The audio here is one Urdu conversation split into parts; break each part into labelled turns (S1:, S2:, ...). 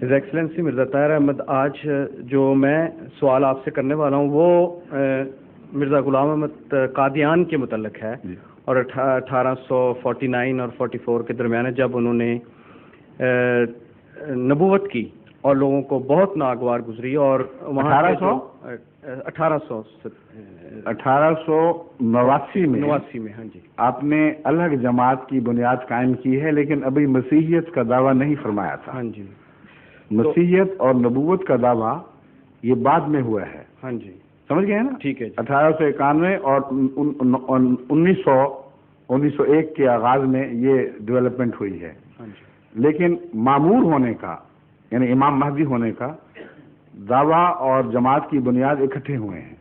S1: ہز ایکسلنسی مرزا طاہر احمد، آج جو میں سوال آپ سے کرنے والا ہوں وہ مرزا غلام احمد قادیان کے متعلق ہے، اور 1849 اور 44 کے درمیان ہے، جب انہوں نے نبوت کی اور لوگوں کو بہت ناگوار گزری، اور وہاں
S2: 1889 میں
S1: ہاں جی
S2: آپ نے الگ جماعت کی بنیاد قائم کی ہے، لیکن ابھی مسیحیت کا دعویٰ نہیں فرمایا تھا.
S1: ہاں جی،
S2: مسیحیت اور نبوت کا دعویٰ یہ بعد میں ہوا ہے.
S1: ہاں جی،
S2: سمجھ گئے نا؟
S1: ٹھیک ہے جی.
S2: 1891 اور 1901 کے آغاز میں یہ ڈیولپمنٹ ہوئی ہے.
S1: ہاں جی،
S2: لیکن معمور ہونے کا، یعنی امام مہدی ہونے کا دعویٰ اور جماعت کی بنیاد اکٹھے ہوئے ہیں.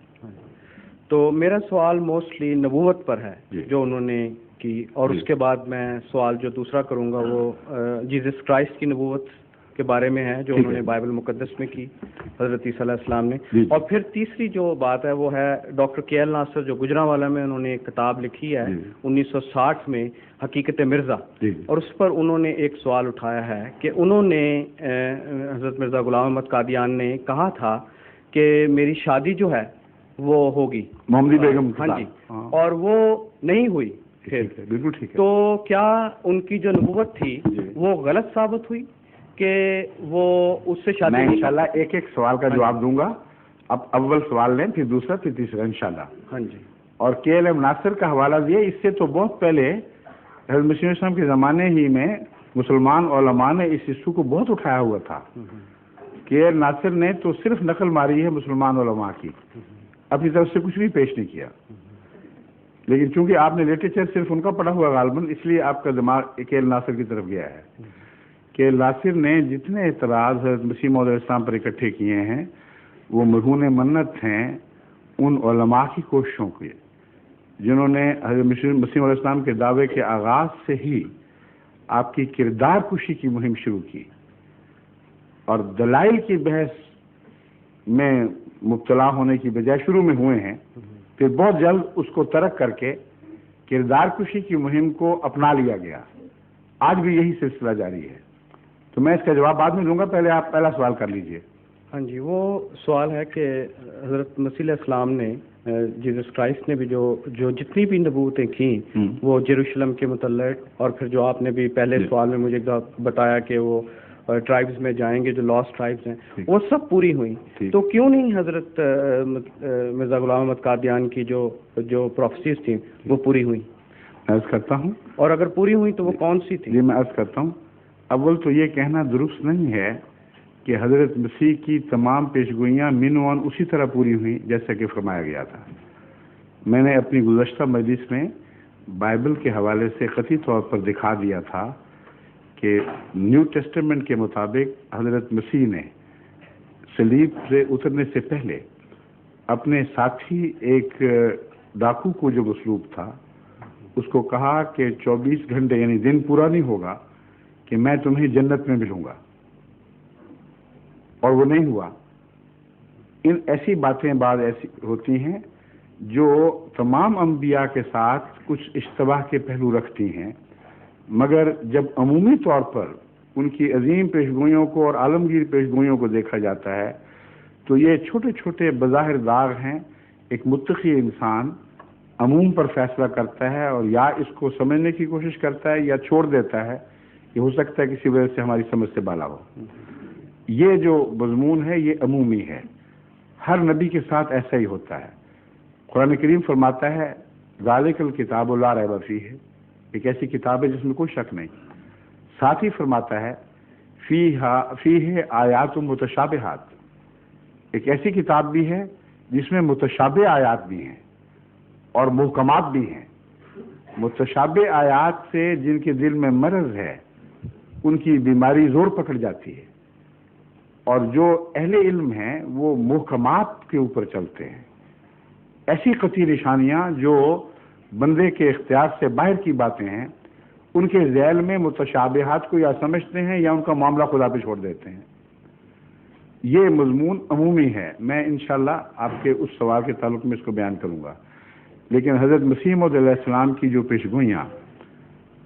S1: تو میرا سوال موسٹلی نبوت پر ہے جو انہوں نے کی، اور اس کے بعد میں سوال جو دوسرا کروں گا وہ جیزس کرائسٹ کی نبوت کے بارے میں ہے جو انہوں نے بائبل مقدس میں کی، حضرت عیسیٰ علیہ السلام نے. اور پھر تیسری جو بات ہے وہ ہے ڈاکٹر کے ایل ناصر جو گجرانوالہ میں انہوں نے ایک کتاب لکھی ہے 1960 میں، حقیقت مرزا، اور اس پر انہوں نے ایک سوال اٹھایا ہے کہ انہوں نے حضرت مرزا غلام احمد قادیان نے کہا تھا کہ میری شادی جو ہے وہ ہوگی
S2: محمدی بیگم.
S1: ہاں جی، اور وہ نہیں ہوئی.
S2: بالکل ٹھیک ہے.
S1: تو کیا ان کی جو نبوت تھی وہ غلط ثابت ہوئی کہ وہ اس سے شادی؟
S2: میں انشاءاللہ ایک ایک سوال کا جواب دوں گا. اب اول سوال لیں، پھر دوسرا، پھر تیسرا انشاءاللہ.
S1: ہاں جی.
S2: اور کے ایل ایم ناصر کا حوالہ دیا، اس سے تو بہت پہلے حضرت مسیح السلام کے زمانے ہی میں مسلمان علماء نے اس ایشو کو بہت اٹھایا ہوا تھا. کے ایل ناصر نے تو صرف نقل ماری ہے مسلمان علماء کی، اپنی طرف سے کچھ بھی پیش نہیں کیا. لیکن چونکہ آپ نے لٹریچر صرف ان کا پڑھا ہوا غالباً، اس لیے آپ کا دماغ کے ایل ناصر کی طرف گیا ہے. کہ ناصر نے جتنے اعتراض حضرت مسیح موعود علیہ السلام پر اکٹھے کیے ہیں وہ مرہون منت ہیں ان علماء کی کوششوں کے، جنہوں نے حضرت مسیح موعود علیہ السلام کے دعوے کے آغاز سے ہی آپ کی کردار کشی کی مہم شروع کی، اور دلائل کی بحث میں مبتلا ہونے کی بجائے شروع میں ہوئے ہیں، پھر بہت جلد اس کو ترک کر کے کردار کشی کی مہم کو اپنا لیا گیا. آج بھی یہی سلسلہ جاری ہے. تو میں اس کا جواب بعد میں دوں گا، پہلے آپ پہلا سوال کر لیجئے.
S1: ہاں جی، وہ سوال ہے کہ حضرت مسیح علیہ السلام نے، جیزس کرائسٹ نے بھی جو جتنی بھی نبوتیں کیں وہ یروشلم کے متعلق، اور پھر جو آپ نے بھی پہلے سوال میں مجھے بتایا کہ وہ ٹرائبز میں جائیں گے جو لاسٹ ٹرائبز ہیں، وہ سب پوری ہوئیں. تو کیوں نہیں حضرت مرزا غلام احمد قادیان کی جو پروفیسیز تھیں وہ پوری ہوئیں؟
S2: عرض کرتا ہوں.
S1: اور اگر پوری ہوئی تو وہ کون سی تھی؟
S2: جی میں عرض کرتا ہوں. اول تو یہ کہنا درست نہیں ہے کہ حضرت مسیح کی تمام پیشگوئیاں منوان اسی طرح پوری ہوئیں جیسا کہ فرمایا گیا تھا. میں نے اپنی گزشتہ مجلس میں بائبل کے حوالے سے قطعی طور پر دکھا دیا تھا کہ نیو ٹیسٹمنٹ کے مطابق حضرت مسیح نے صلیب سے اترنے سے پہلے اپنے ساتھی ایک ڈاکو کو جو مصلوب تھا اس کو کہا کہ 24 گھنٹے یعنی دن پورا نہیں ہوگا کہ میں تمہیں جنت میں ملوں گا، اور وہ نہیں ہوا. ایسی باتیں بعض ایسی ہوتی ہیں جو تمام انبیاء کے ساتھ کچھ اشتباہ کے پہلو رکھتی ہیں، مگر جب عمومی طور پر ان کی عظیم پیشگوئیوں کو اور عالمگیر پیشگوئیوں کو دیکھا جاتا ہے تو یہ چھوٹے چھوٹے بظاہر داغ ہیں. ایک متقی انسان عموم پر فیصلہ کرتا ہے اور یا اس کو سمجھنے کی کوشش کرتا ہے یا چھوڑ دیتا ہے. یہ ہو سکتا ہے کسی وجہ سے ہماری سمجھ سے بالا ہو. یہ جو مضمون ہے یہ عمومی ہے، ہر نبی کے ساتھ ایسا ہی ہوتا ہے. قرآن کریم فرماتا ہے ذالک الکتاب لا ریب فیہ، ایک ایسی کتاب ہے جس میں کوئی شک نہیں. ساتھ ہی فرماتا ہے فیہ آیات متشابہات، ایک ایسی کتاب بھی ہے جس میں متشابہ آیات بھی ہیں اور محکمات بھی ہیں. متشابہ آیات سے جن کے دل میں مرض ہے ان کی بیماری زور پکڑ جاتی ہے، اور جو اہل علم ہیں وہ محکمات کے اوپر چلتے ہیں. ایسی قطعی نشانیاں جو بندے کے اختیار سے باہر کی باتیں ہیں ان کے ذیل میں متشابہات کو یا سمجھتے ہیں یا ان کا معاملہ خدا پہ چھوڑ دیتے ہیں. یہ مضمون عمومی ہے. میں انشاءاللہ آپ کے اس سوال کے تعلق میں اس کو بیان کروں گا. لیکن حضرت مسیح موعود علیہ السلام کی جو پیشگوئیاں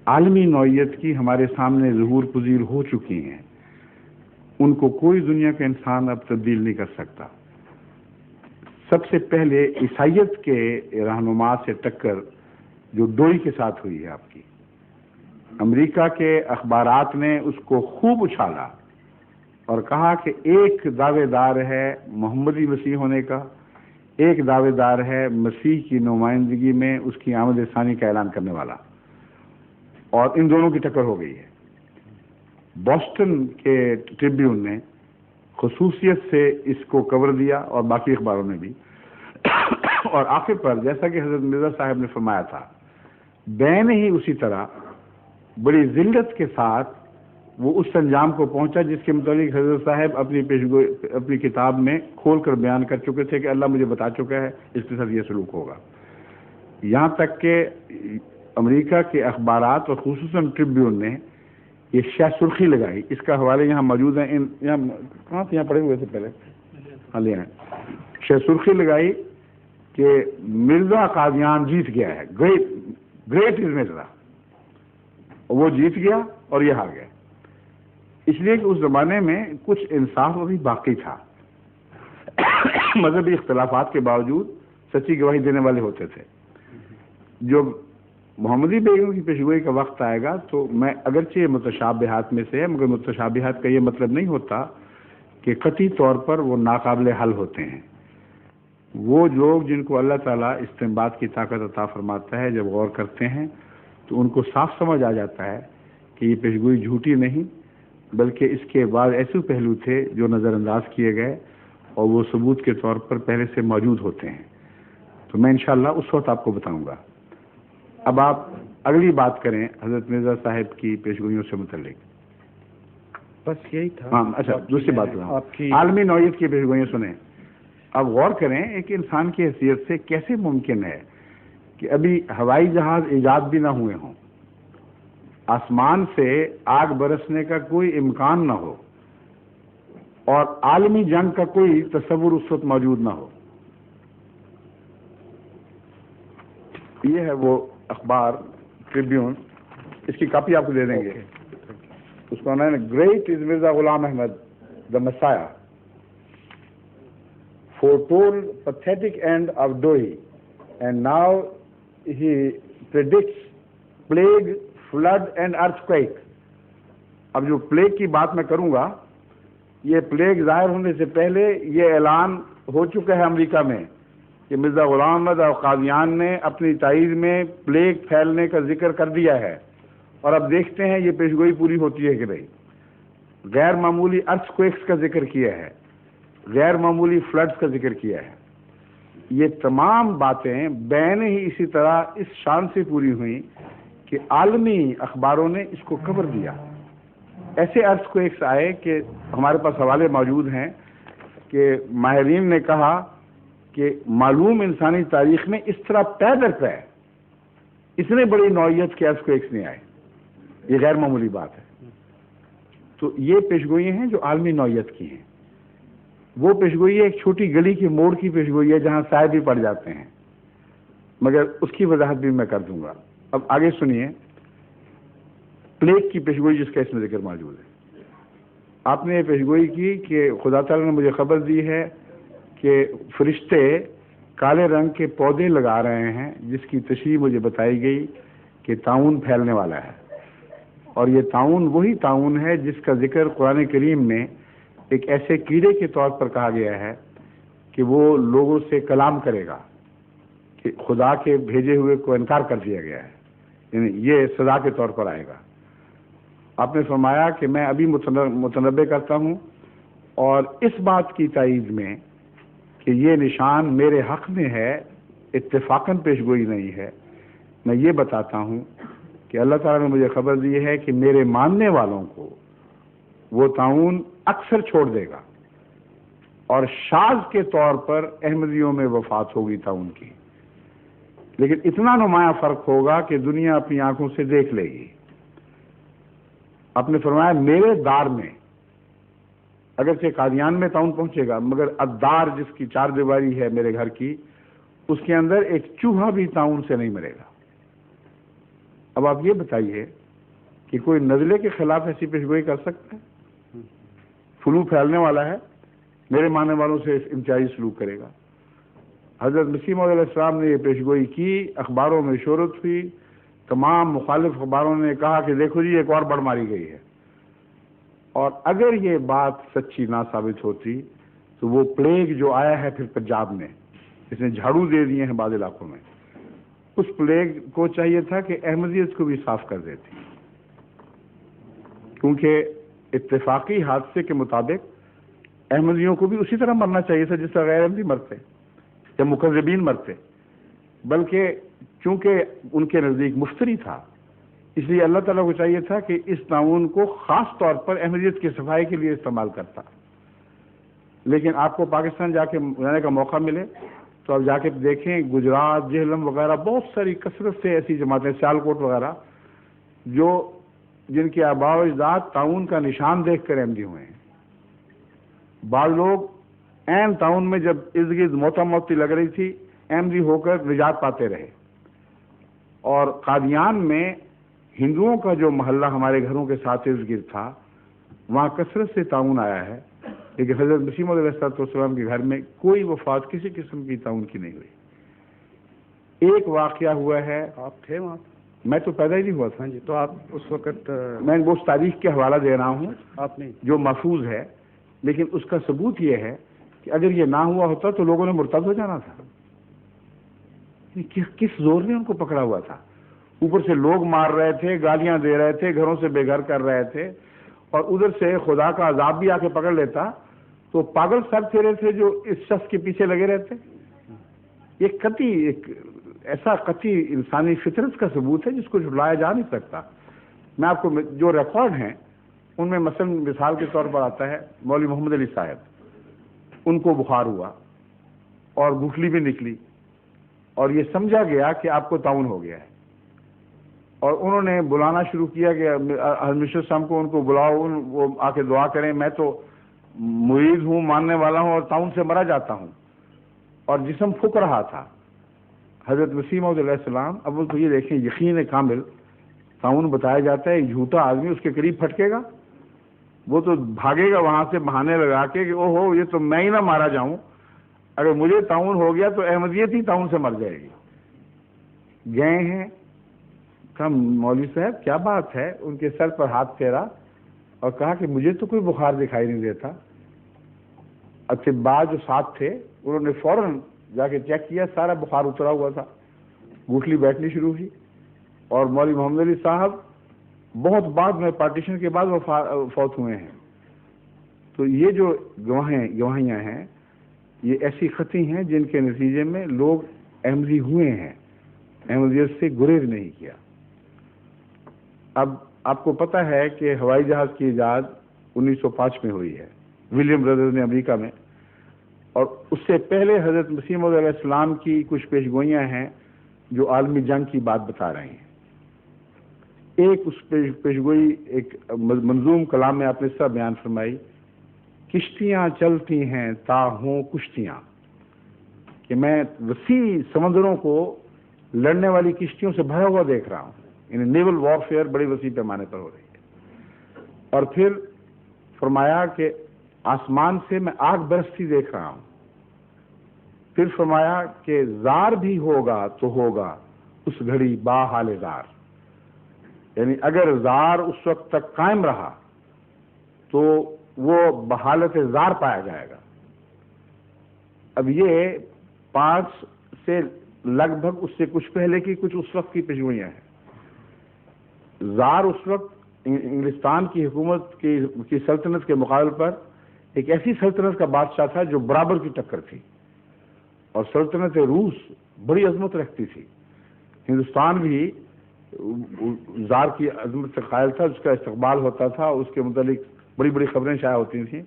S2: عالمی نوعیت کی ہمارے سامنے ظہور پذیر ہو چکی ہیں، ان کو کوئی دنیا کا انسان اب تبدیل نہیں کر سکتا۔ سب سے پہلے عیسائیت کے رہنما سے ٹکر جو ڈوئی کے ساتھ ہوئی ہے آپ کی، امریکہ کے اخبارات نے اس کو خوب اچھالا اور کہا کہ ایک دعوے دار ہے محمدی مسیح ہونے کا، ایک دعوے دار ہے مسیح کی نمائندگی میں اس کی آمد ثانی کا اعلان کرنے والا، اور ان دونوں کی ٹکر ہو گئی ہے۔ بوسٹن کے ٹریبیون نے خصوصیت سے اس کو کور دیا اور باقی اخباروں نے بھی، اور آخر پر جیسا کہ حضرت مرزا صاحب نے فرمایا تھا، بین ہی اسی طرح بڑی ذلت کے ساتھ وہ اس انجام کو پہنچا جس کے متعلق حضرت صاحب اپنی کتاب میں کھول کر بیان کر چکے تھے کہ اللہ مجھے بتا چکا ہے اس کے ساتھ یہ سلوک ہوگا۔ یہاں تک کہ امریکہ کے اخبارات اور خصوصاً ٹریبیون نے یہ شہ سرخی لگائی، اس کا حوالے یہاں موجود ہیں، یہاں کہاں تھے، یہاں پڑے ہوئے تھے پہلے، ہاں لے آئے، شہ سرخی لگائی کہ مرزا قادیان جیت گیا ہے، گریٹ از مرزا، وہ جیت گیا اور یہ ہار گیا، اس لیے کہ اس زمانے میں کچھ انصاف ابھی باقی تھا، مذہبی اختلافات کے باوجود سچی گواہی دینے والے ہوتے تھے۔ جو محمدی بیگم کی پیشگوئی کا وقت آئے گا تو میں اگرچہ یہ متشابہات میں سے ہے، مگر متشابہات کا یہ مطلب نہیں ہوتا کہ قطعی طور پر وہ ناقابل حل ہوتے ہیں۔ وہ لوگ جن کو اللہ تعالیٰ استنباط کی طاقت عطا فرماتا ہے، جب غور کرتے ہیں تو ان کو صاف سمجھ آ جاتا ہے کہ یہ پیشگوئی جھوٹی نہیں، بلکہ اس کے بعد ایسے پہلو تھے جو نظر انداز کیے گئے اور وہ ثبوت کے طور پر پہلے سے موجود ہوتے ہیں۔ تو میں انشاءاللہ اس وقت آپ کو بتاؤں گا۔ اب آپ اگلی بات کریں حضرت مرزا صاحب کی پیشگوئیوں سے متعلق۔
S1: بس یہی تھا۔
S2: ہاں اچھا، دوسری بات عالمی نوعیت کی پیشگوئیاں سنیں۔ اب غور کریں ایک انسان کی حیثیت سے کیسے ممکن ہے کہ ابھی ہوائی جہاز ایجاد بھی نہ ہوئے ہوں، آسمان سے آگ برسنے کا کوئی امکان نہ ہو، اور عالمی جنگ کا کوئی تصور اس وقت موجود نہ ہو۔ یہ ہے وہ اخبار ٹریبیون، اس کی کاپی آپ کو دے دیں گے۔ اس کا نام ہے great is Mirza Ghulam Ahmad the مسایا، foretold pathetic end of Doi, and now he predicts plague, flood and earthquake. اب جو پلیگ کی بات میں کروں گا، یہ پلیگ ظاہر ہونے سے پہلے یہ اعلان ہو چکا ہے امریکہ میں کہ مرزا غلام احمد اور قادیان نے اپنی تائید میں پلیگ پھیلنے کا ذکر کر دیا ہے، اور اب دیکھتے ہیں یہ پیشگوئی پوری ہوتی ہے کہ نہیں۔ غیر معمولی ارتھ کویکس کا ذکر کیا ہے، غیر معمولی فلڈز کا ذکر کیا ہے۔ یہ تمام باتیں بین ہی اسی طرح اس شان سے پوری ہوئیں کہ عالمی اخباروں نے اس کو کور دیا۔ ایسے ارتھ کویکس آئے کہ ہمارے پاس حوالے موجود ہیں کہ ماہرین نے کہا کہ معلوم انسانی تاریخ میں اس طرح پے در پے اتنے بڑی نوعیت کے ارتھ کویکس نہیں آئے۔ یہ غیر معمولی بات ہے۔ تو یہ پیشگوئی ہیں جو عالمی نوعیت کی ہیں۔ وہ پیشگوئی ایک چھوٹی گلی کی موڑ کی پیشگوئی ہے جہاں سائے بھی پڑ جاتے ہیں، مگر اس کی وضاحت بھی میں کر دوں گا۔ اب آگے سنیے پلیگ کی پیشگوئی جس کا اس میں ذکر موجود ہے۔ آپ نے یہ پیشگوئی کی کہ خدا تعالیٰ نے مجھے خبر دی ہے کہ فرشتے کالے رنگ کے پودے لگا رہے ہیں جس کی تشریح مجھے بتائی گئی کہ طاعون پھیلنے والا ہے، اور یہ طاعون وہی طاعون ہے جس کا ذکر قرآن کریم میں ایک ایسے کیڑے کے طور پر کہا گیا ہے کہ وہ لوگوں سے کلام کرے گا، کہ خدا کے بھیجے ہوئے کو انکار کر دیا گیا ہے، یعنی یہ سزا کے طور پر آئے گا۔ آپ نے فرمایا کہ میں ابھی متنبع کرتا ہوں، اور اس بات کی تائید میں کہ یہ نشان میرے حق میں ہے، اتفاقاً پیشگوئی نہیں ہے، میں یہ بتاتا ہوں کہ اللہ تعالیٰ نے مجھے خبر دی ہے کہ میرے ماننے والوں کو وہ طاعون اکثر چھوڑ دے گا، اور شاذ کے طور پر احمدیوں میں وفات ہوگی طاعون کی، لیکن اتنا نمایاں فرق ہوگا کہ دنیا اپنی آنکھوں سے دیکھ لے گی۔ آپ نے فرمایا میرے دار میں، اگرچہ قادیان میں طاعون پہنچے گا، مگر الدار جس کی چار دیواری ہے میرے گھر کی، اس کے اندر ایک چوہا بھی طاعون سے نہیں مرے گا۔ اب آپ یہ بتائیے کہ کوئی نزلے کے خلاف ایسی پیشگوئی کر سکتا ہے؟ فلو پھیلنے والا ہے، میرے ماننے والوں سے امتیازی سلوک کرے گا۔ حضرت مسیح موعود علیہ السلام نے یہ پیشگوئی کی، اخباروں میں شہرت ہوئی، تمام مخالف اخباروں نے کہا کہ دیکھو جی ایک اور بڑھ ماری گئی ہے، اور اگر یہ بات سچی نہ ثابت ہوتی تو وہ پلیگ جو آیا ہے پھر پنجاب میں، اس نے جھاڑو دے دیے ہیں بعض علاقوں میں، اس پلیگ کو چاہیے تھا کہ احمدیت کو بھی صاف کر دیتی، کیونکہ اتفاقی حادثے کے مطابق احمدیوں کو بھی اسی طرح مرنا چاہیے تھا جس طرح غیر احمدی مرتے یا مکذبین مرتے، بلکہ چونکہ ان کے نزدیک مفتری تھا، اس لیے اللہ تعالیٰ کو چاہیے تھا کہ اس تعاون کو خاص طور پر احمدیت کی صفائی کے لیے استعمال کرتا۔ لیکن آپ کو پاکستان جانے کا موقع ملے تو آپ جا کے دیکھیں، گجرات، جہلم وغیرہ بہت ساری کثرت سے ایسی جماعتیں، سیالکوٹ وغیرہ، جن کے آباء و اجداد تعاون کا نشان دیکھ کر احمدی ہوئے ہیں۔ بعض لوگ عین تعاون میں جب ارد گرد موتی لگ رہی تھی احمدی ہو کر نجات پاتے رہے، اور قادیان میں ہندوؤں کا جو محلہ ہمارے گھروں کے ساتھ ارد گرد تھا وہاں کثرت سے تعاون آیا ہے، لیکن حضرت مسیح موعود علیہ السلام کے گھر میں کوئی وفات کسی قسم کی تعاون کی نہیں ہوئی۔ ایک واقعہ ہوا ہے،
S1: آپ تھے وہاں؟
S2: میں تو پیدا ہی نہیں ہوا تھا۔
S1: جی، تو آپ اس وقت،
S2: میں وہ تاریخ کے حوالہ دے رہا ہوں
S1: آپ نے
S2: جو محفوظ ہے، لیکن اس کا ثبوت یہ ہے کہ اگر یہ نہ ہوا ہوتا تو لوگوں نے مرتد ہو جانا تھا۔ کس زور نے ان کو پکڑا ہوا تھا؟ اوپر سے لوگ مار رہے تھے، گالیاں دے رہے تھے، گھروں سے بے گھر کر رہے تھے، اور ادھر سے خدا کا عذاب بھی آ کے پکڑ لیتا تو پاگل سر پھیرے تھے جو اس شخص کے پیچھے لگے رہتے۔ یہ ایک ایسا قطعی انسانی فطرت کا ثبوت ہے جس کو جھٹلایا جا نہیں سکتا۔ میں آپ کو جو ریکارڈ ہیں ان میں مثلا مثال کے طور پر آتا ہے مولوی محمد علی صاحب، ان کو بخار ہوا اور گٹھلی بھی نکلی، اور یہ سمجھا گیا کہ آپ کو تعاون ہو گیا ہے، اور انہوں نے بلانا شروع کیا کہ حضرت صاحب کو ان کو بلاؤ، وہ آ کے دعا کریں، میں تو مرید ہوں، ماننے والا ہوں، اور تعاون سے مرا جاتا ہوں، اور جسم پھک رہا تھا۔ حضرت مسیح موعود علیہ السلام، اول تو یہ دیکھیں یقین کامل، تعاون بتایا جاتا ہے، جھوٹا آدمی اس کے قریب پھٹکے گا، وہ تو بھاگے گا وہاں سے بہانے لگا کے کہ او ہو یہ تو میں ہی نہ مارا جاؤں، اگر مجھے تعاون ہو گیا تو احمدیت ہی تعاون سے مر جائے گی۔ گئے ہیں، کہا مولوی صاحب کیا بات ہے، ان کے سر پر ہاتھ پھیرا اور کہا کہ مجھے تو کوئی بخار دکھائی نہیں دیتا۔ اطباء جو ساتھ تھے انہوں نے فوراً جا کے چیک کیا، سارا بخار اترا ہوا تھا، گٹھلی بیٹھنی شروع ہوئی، اور مولوی محمد علی صاحب بہت بعد میں پارٹیشن کے بعد وہ فوت ہوئے ہیں۔ تو یہ جو گواہیاں ہیں یہ ایسی خطی ہیں جن کے نتیجے میں لوگ احمدی ہوئے ہیں، احمدیت سے گریز نہیں کیا۔ اب آپ کو پتہ ہے کہ ہوائی جہاز کی ایجاد 1905 میں ہوئی ہے، ولیم برادرز نے امریکہ میں، اور اس سے پہلے حضرت مسیح موعود علیہ السلام کی کچھ پیشگوئیاں ہیں جو عالمی جنگ کی بات بتا رہے ہیں۔ ایک اس پیشگوئی ایک منظوم کلام میں آپ نے اس طرح بیان فرمائی، کشتیاں چلتی ہیں تا ہوں کشتیاں، کہ میں وسیع سمندروں کو لڑنے والی کشتیوں سے بھرا ہوا دیکھ رہا ہوں، یعنی نیول وارفیئر بڑی وسیع پیمانے پر ہو رہی ہے۔ اور پھر فرمایا کہ آسمان سے میں آگ برستی دیکھ رہا ہوں۔ پھر فرمایا کہ زار بھی ہوگا تو ہوگا اس گھڑی با حال زار، یعنی اگر زار اس وقت تک قائم رہا تو وہ بحالت زار پایا جائے گا۔ اب یہ 5 سے لگ بھگ اس سے کچھ پہلے کی کچھ اس وقت کی پیشگوئیاں ہیں۔ زار اس وقت انگلستان کی حکومت کی سلطنت کے مقابل پر ایک ایسی سلطنت کا بادشاہ تھا جو برابر کی ٹکر تھی، اور سلطنت روس بڑی عظمت رکھتی تھی۔ ہندوستان بھی زار کی عظمت سے قائل تھا، اس کا استقبال ہوتا تھا، اس کے متعلق بڑی بڑی خبریں شائع ہوتی تھیں۔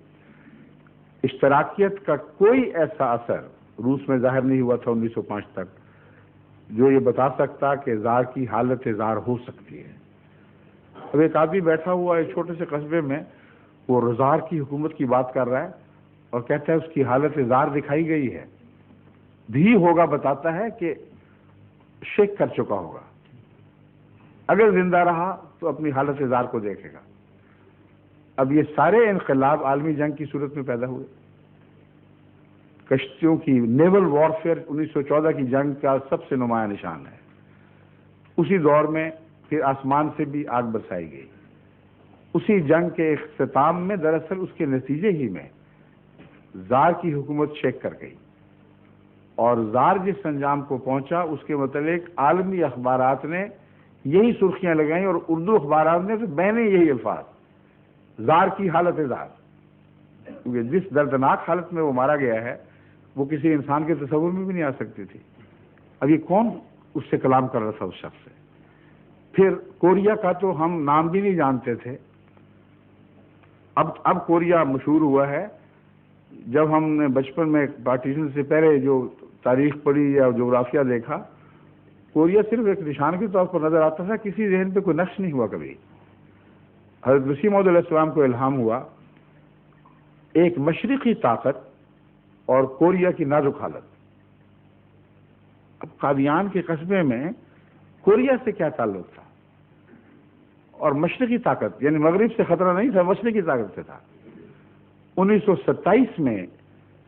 S2: اشتراکیت کا کوئی ایسا اثر روس میں ظاہر نہیں ہوا تھا 1905 تک جو یہ بتا سکتا کہ زار کی حالت زار ہو سکتی ہے۔ اب ایک آدمی بیٹھا ہوا ایک چھوٹے سے قصبے میں، وہ رزار کی حکومت کی بات کر رہا ہے اور کہتا ہے اس کی حالت زار دکھائی گئی ہے، بھی ہوگا بتاتا ہے کہ شیک کر چکا ہوگا، اگر زندہ رہا تو اپنی حالت زار کو دیکھے گا۔ اب یہ سارے انقلاب عالمی جنگ کی صورت میں پیدا ہوئے. کشتیوں کی نیول وارفیئر 1914 کی جنگ کا سب سے نمایاں نشان ہے. اسی دور میں پھر آسمان سے بھی آگ برسائی گئی. اسی جنگ کے اختتام میں دراصل اس کے نتیجے ہی میں زار کی حکومت شیک کر گئی، اور زار جس انجام کو پہنچا اس کے متعلق عالمی اخبارات نے یہی سرخیاں لگائیں، اور اردو اخبارات نے تو بینے یہی الفاظ، زار کی حالت زار. کیونکہ جس دردناک حالت میں وہ مارا گیا ہے وہ کسی انسان کے تصور میں بھی نہیں آ سکتی تھی. اب یہ کون اس سے کلام کر رہا تھا اس شخص سے؟ پھر کوریا کا تو ہم نام بھی نہیں جانتے تھے. اب کوریا مشہور ہوا ہے. جب ہم نے بچپن میں پارٹیشن سے پہلے جو تاریخ پڑھی یا جغرافیہ دیکھا، کوریا صرف ایک نشان کے طور پر نظر آتا تھا، کسی ذہن پہ کوئی نقش نہیں ہوا کبھی. حضرت مسیح موعود علیہ السلام کو الہام ہوا ایک مشرقی طاقت اور کوریا کی نازک حالت. اب قادیان کے قصبے میں کوریا سے کیا تعلق تھا؟ اور مشرقی طاقت یعنی مغرب سے خطرہ نہیں تھا، مشرقی طاقت سے تھا. 1927 میں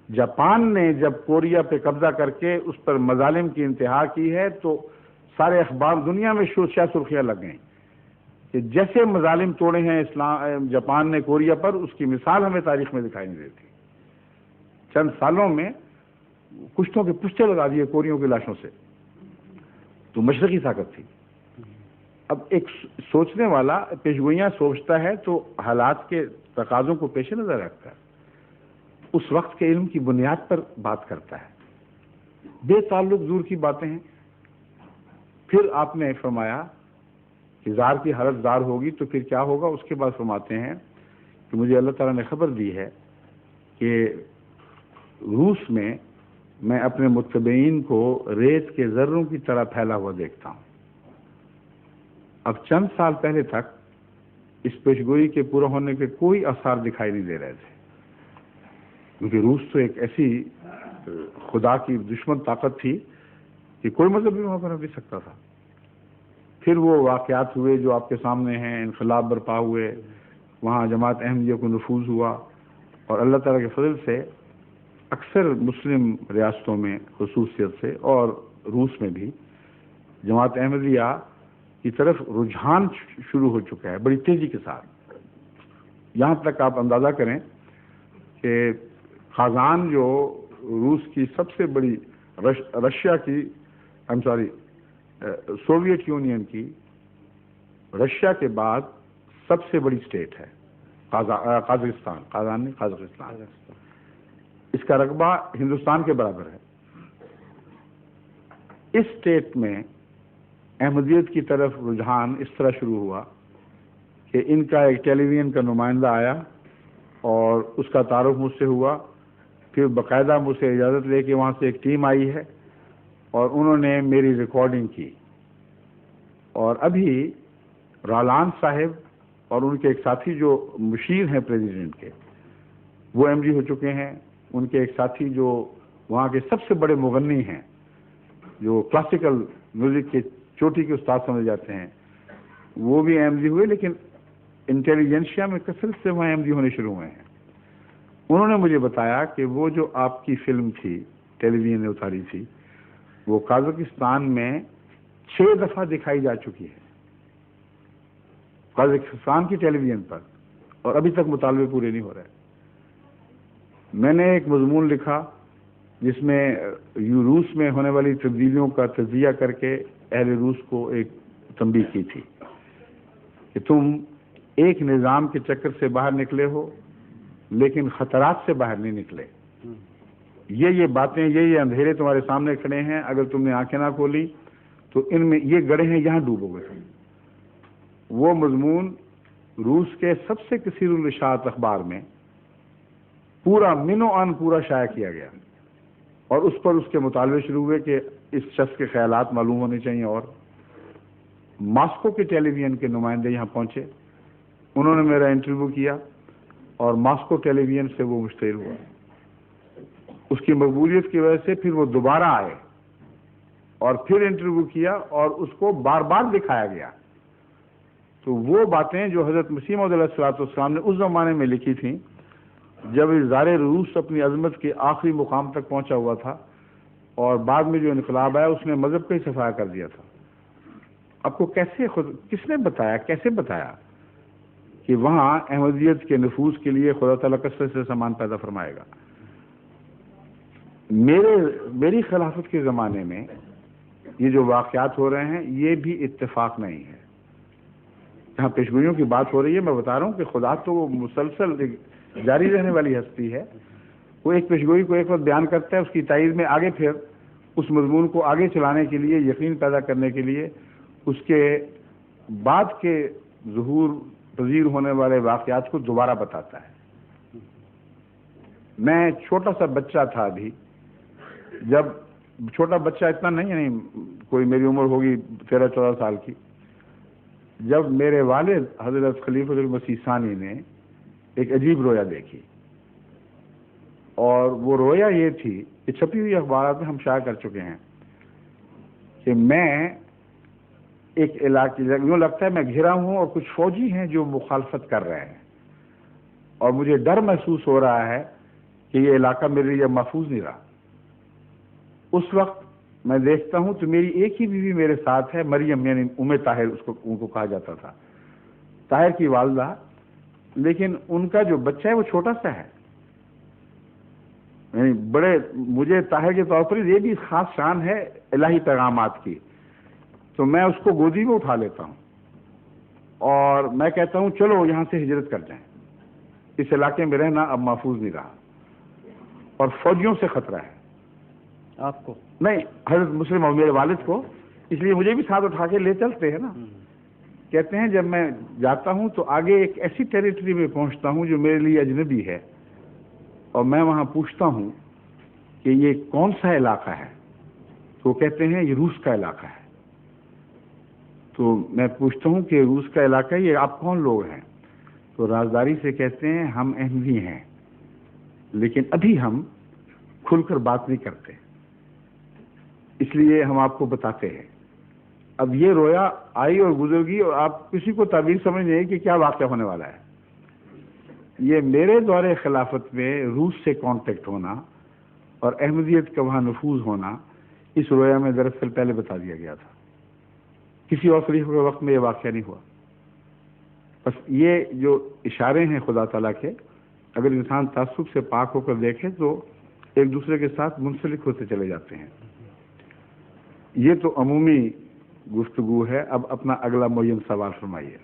S2: جاپان نے جب کوریا پہ قبضہ کر کے اس پر مظالم کی انتہا کی ہے تو سارے اخبار دنیا میں شورشیا سرخیاں لگ گئیں کہ جیسے مظالم توڑے ہیں جاپان نے کوریا پر، اس کی مثال ہمیں تاریخ میں دکھائی نہیں دیتی. چند سالوں میں کشتوں کے پشتے لگا دیے کوریوں کی لاشوں سے. تو مشرقی طاقت تھی. اب ایک سوچنے والا پیشگوئیاں سوچتا ہے تو حالات کے تقاضوں کو پیش نظر رکھتا ہے، اس وقت کے علم کی بنیاد پر بات کرتا ہے. بے تعلق دور کی باتیں ہیں. پھر آپ نے فرمایا کہ زار کی حالت زار ہوگی تو پھر کیا ہوگا. اس کے بعد فرماتے ہیں کہ مجھے اللہ تعالیٰ نے خبر دی ہے کہ روس میں اپنے متبعین کو ریت کے ذروں کی طرح پھیلا ہوا دیکھتا ہوں. اب چند سال پہلے تک اس پیشگوئی کے پورا ہونے کے کوئی آثار دکھائی نہیں دے رہے تھے، کیونکہ روس تو ایک ایسی خدا کی دشمن طاقت تھی کہ کوئی مذہب بھی وہاں پر نہیں سکتا تھا. پھر وہ واقعات ہوئے جو آپ کے سامنے ہیں، انقلاب برپا ہوئے، وہاں جماعت احمدیہ کو نفوذ ہوا، اور اللہ تعالیٰ کے فضل سے اکثر مسلم ریاستوں میں خصوصیت سے اور روس میں بھی جماعت احمدیہ کی طرف رجحان شروع ہو چکا ہے بڑی تیزی کے ساتھ. یہاں تک آپ اندازہ کریں کہ قازان جو روس کی سب سے بڑی رشیا کی سوویت یونین کی رشیا کے بعد سب سے بڑی اسٹیٹ ہے قازقستان. قازان نہیں، قازقستان. اس کا رقبہ ہندوستان کے برابر ہے. اس اسٹیٹ میں احمدیت کی طرف رجحان اس طرح شروع ہوا کہ ان کا ایک ٹیلی ویژن کا نمائندہ آیا اور اس کا تعارف مجھ سے ہوا. پھر باقاعدہ مجھ سے اجازت لے کے وہاں سے ایک ٹیم آئی ہے اور انہوں نے میری ریکارڈنگ کی. اور ابھی رالان صاحب اور ان کے ایک ساتھی جو مشیر ہیں پریزیڈنٹ کے، وہ ایم ڈی ہو چکے ہیں. ان کے ایک ساتھی جو وہاں کے سب سے بڑے مغنی ہیں، جو کلاسیکل میوزک کے چوٹی کے استاد سمجھے جاتے ہیں، وہ بھی ایم ڈی ہوئے. لیکن انٹیلیجنشیا میں کثرت سے وہاں ایم ڈی ہونے شروع ہوئے ہیں. انہوں نے مجھے بتایا کہ وہ جو آپ کی فلم تھی، ٹیلی ویژن نے اتاری تھی، وہ قازقستان میں 6 دفعہ دکھائی جا چکی ہے، قازقستان کی ٹیلی ویژن پر، اور ابھی تک مطالبے پورے نہیں ہو رہے. میں نے ایک مضمون لکھا جس میں روس میں ہونے والی تبدیلیوں کا تجزیہ کر کے اہل روس کو ایک تنبیہ کی تھی کہ تم ایک نظام کے چکر سے باہر نکلے ہو لیکن خطرات سے باہر نہیں نکلے. یہ باتیں، یہ اندھیرے تمہارے سامنے کھڑے ہیں، اگر تم نے آنکھیں نہ کھولی تو ان میں یہ گڑھے ہیں، یہاں ڈوبو گے. وہ مضمون روس کے سب سے کثیر الاشاعت اخبار میں پورا منو ان پورا شائع کیا گیا، اور اس پر اس کے مطالبے شروع ہوئے کہ اس شخص کے خیالات معلوم ہونے چاہیے. اور ماسکو کے ٹیلی ویژن کے نمائندے یہاں پہنچے، انہوں نے میرا انٹرویو کیا اور ماسکو ٹیلی ویژن سے وہ مشتہر ہوا. اس کی مقبولیت کی وجہ سے پھر وہ دوبارہ آئے اور پھر انٹرویو کیا اور اس کو بار بار دکھایا گیا. تو وہ باتیں جو حضرت مسیح موعود علیہ الصلوۃ والسلام نے اس زمانے میں لکھی تھیں جب زار روس اپنی عظمت کے آخری مقام تک پہنچا ہوا تھا، اور بعد میں جو انقلاب آیا اس نے مذہب کا ہی صفایا کر دیا تھا. آپ کو کس نے بتایا، کیسے بتایا کہ وہاں احمدیت کے نفوذ کے لیے خدا تعالیٰ کثرت سے سامان پیدا فرمائے گا؟ میری خلافت کے زمانے میں یہ جو واقعات ہو رہے ہیں یہ بھی اتفاق نہیں ہے. جہاں پیشگوئیوں کی بات ہو رہی ہے، میں بتا رہا ہوں کہ خدا تو وہ مسلسل جاری رہنے والی ہستی ہے. وہ ایک پیشگوئی کو ایک وقت بیان کرتا ہے، اس کی تائید میں آگے پھر اس مضمون کو آگے چلانے کے لیے، یقین پیدا کرنے کے لیے اس کے بعد کے ظہور پذیر ہونے والے واقعات کو دوبارہ بتاتا ہے. میں چھوٹا سا بچہ تھا ابھی، جب چھوٹا بچہ اتنا نہیں، یعنی کوئی میری عمر ہوگی 13-14 سال کی، جب میرے والد حضرت خلیفۃ المسیح ثانی نے ایک عجیب رویا دیکھی، اور وہ رویا یہ تھی کہ چھپی ہوئی اخبارات میں ہم شائع کر چکے ہیں کہ میں ایک علاقے، یوں لگتا ہے میں گھرا ہوں اور کچھ فوجی ہیں جو مخالفت کر رہے ہیں، اور مجھے ڈر محسوس ہو رہا ہے کہ یہ علاقہ میرے لیے محفوظ نہیں رہا. اس وقت میں دیکھتا ہوں تو میری ایک ہی بیوی میرے ساتھ ہے، مریم، یعنی ام طاہر ان کو کہا جاتا تھا، طاہر کی والدہ، لیکن ان کا جو بچہ ہے وہ چھوٹا سا ہے. یعنی مجھے طاہر کے طور پر یہ بھی خاص شان ہے الہی پیغامات کی، تو میں اس کو گودی میں اٹھا لیتا ہوں اور میں کہتا ہوں چلو یہاں سے ہجرت کر جائیں، اس علاقے میں رہنا اب محفوظ نہیں رہا، اور فوجیوں سے خطرہ ہے.
S1: آپ کو
S2: نہیں، حضرت مسلم اور میرے والد کو، اس لیے مجھے بھی ساتھ اٹھا کے لے چلتے ہیں نا. کہتے ہیں جب میں جاتا ہوں تو آگے ایک ایسی ٹیریٹری میں پہنچتا ہوں جو میرے لیے اجنبی ہے، اور میں وہاں پوچھتا ہوں کہ یہ کون سا علاقہ ہے، تو وہ کہتے ہیں یہ روس کا علاقہ ہے. تو میں پوچھتا ہوں کہ روس کا علاقہ ہے، یہ آپ کون لوگ ہیں؟ تو رازداری سے کہتے ہیں ہم احمدی ہیں، لیکن ابھی ہم کھل کر بات نہیں کرتے، اس لیے ہم آپ کو بتاتے ہیں. اب یہ رویا آئی اور گزر گئی، اور آپ کسی کو تعبیر سمجھ نہیں کہ کیا واقعہ ہونے والا ہے. یہ میرے دور خلافت میں روس سے کانٹیکٹ ہونا اور احمدیت کا وہاں نفوذ ہونا اس رویا میں دراصل پہلے بتا دیا گیا تھا. کسی اور خلیفہ کے وقت میں یہ واقعہ نہیں ہوا. بس یہ جو اشارے ہیں خدا تعالیٰ کے، اگر انسان تعصب سے پاک ہو کر دیکھے تو ایک دوسرے کے ساتھ منسلک ہوتے چلے جاتے ہیں. یہ تو عمومی گفتگو ہے. اب اپنا اگلا معین سوال فرمائیے.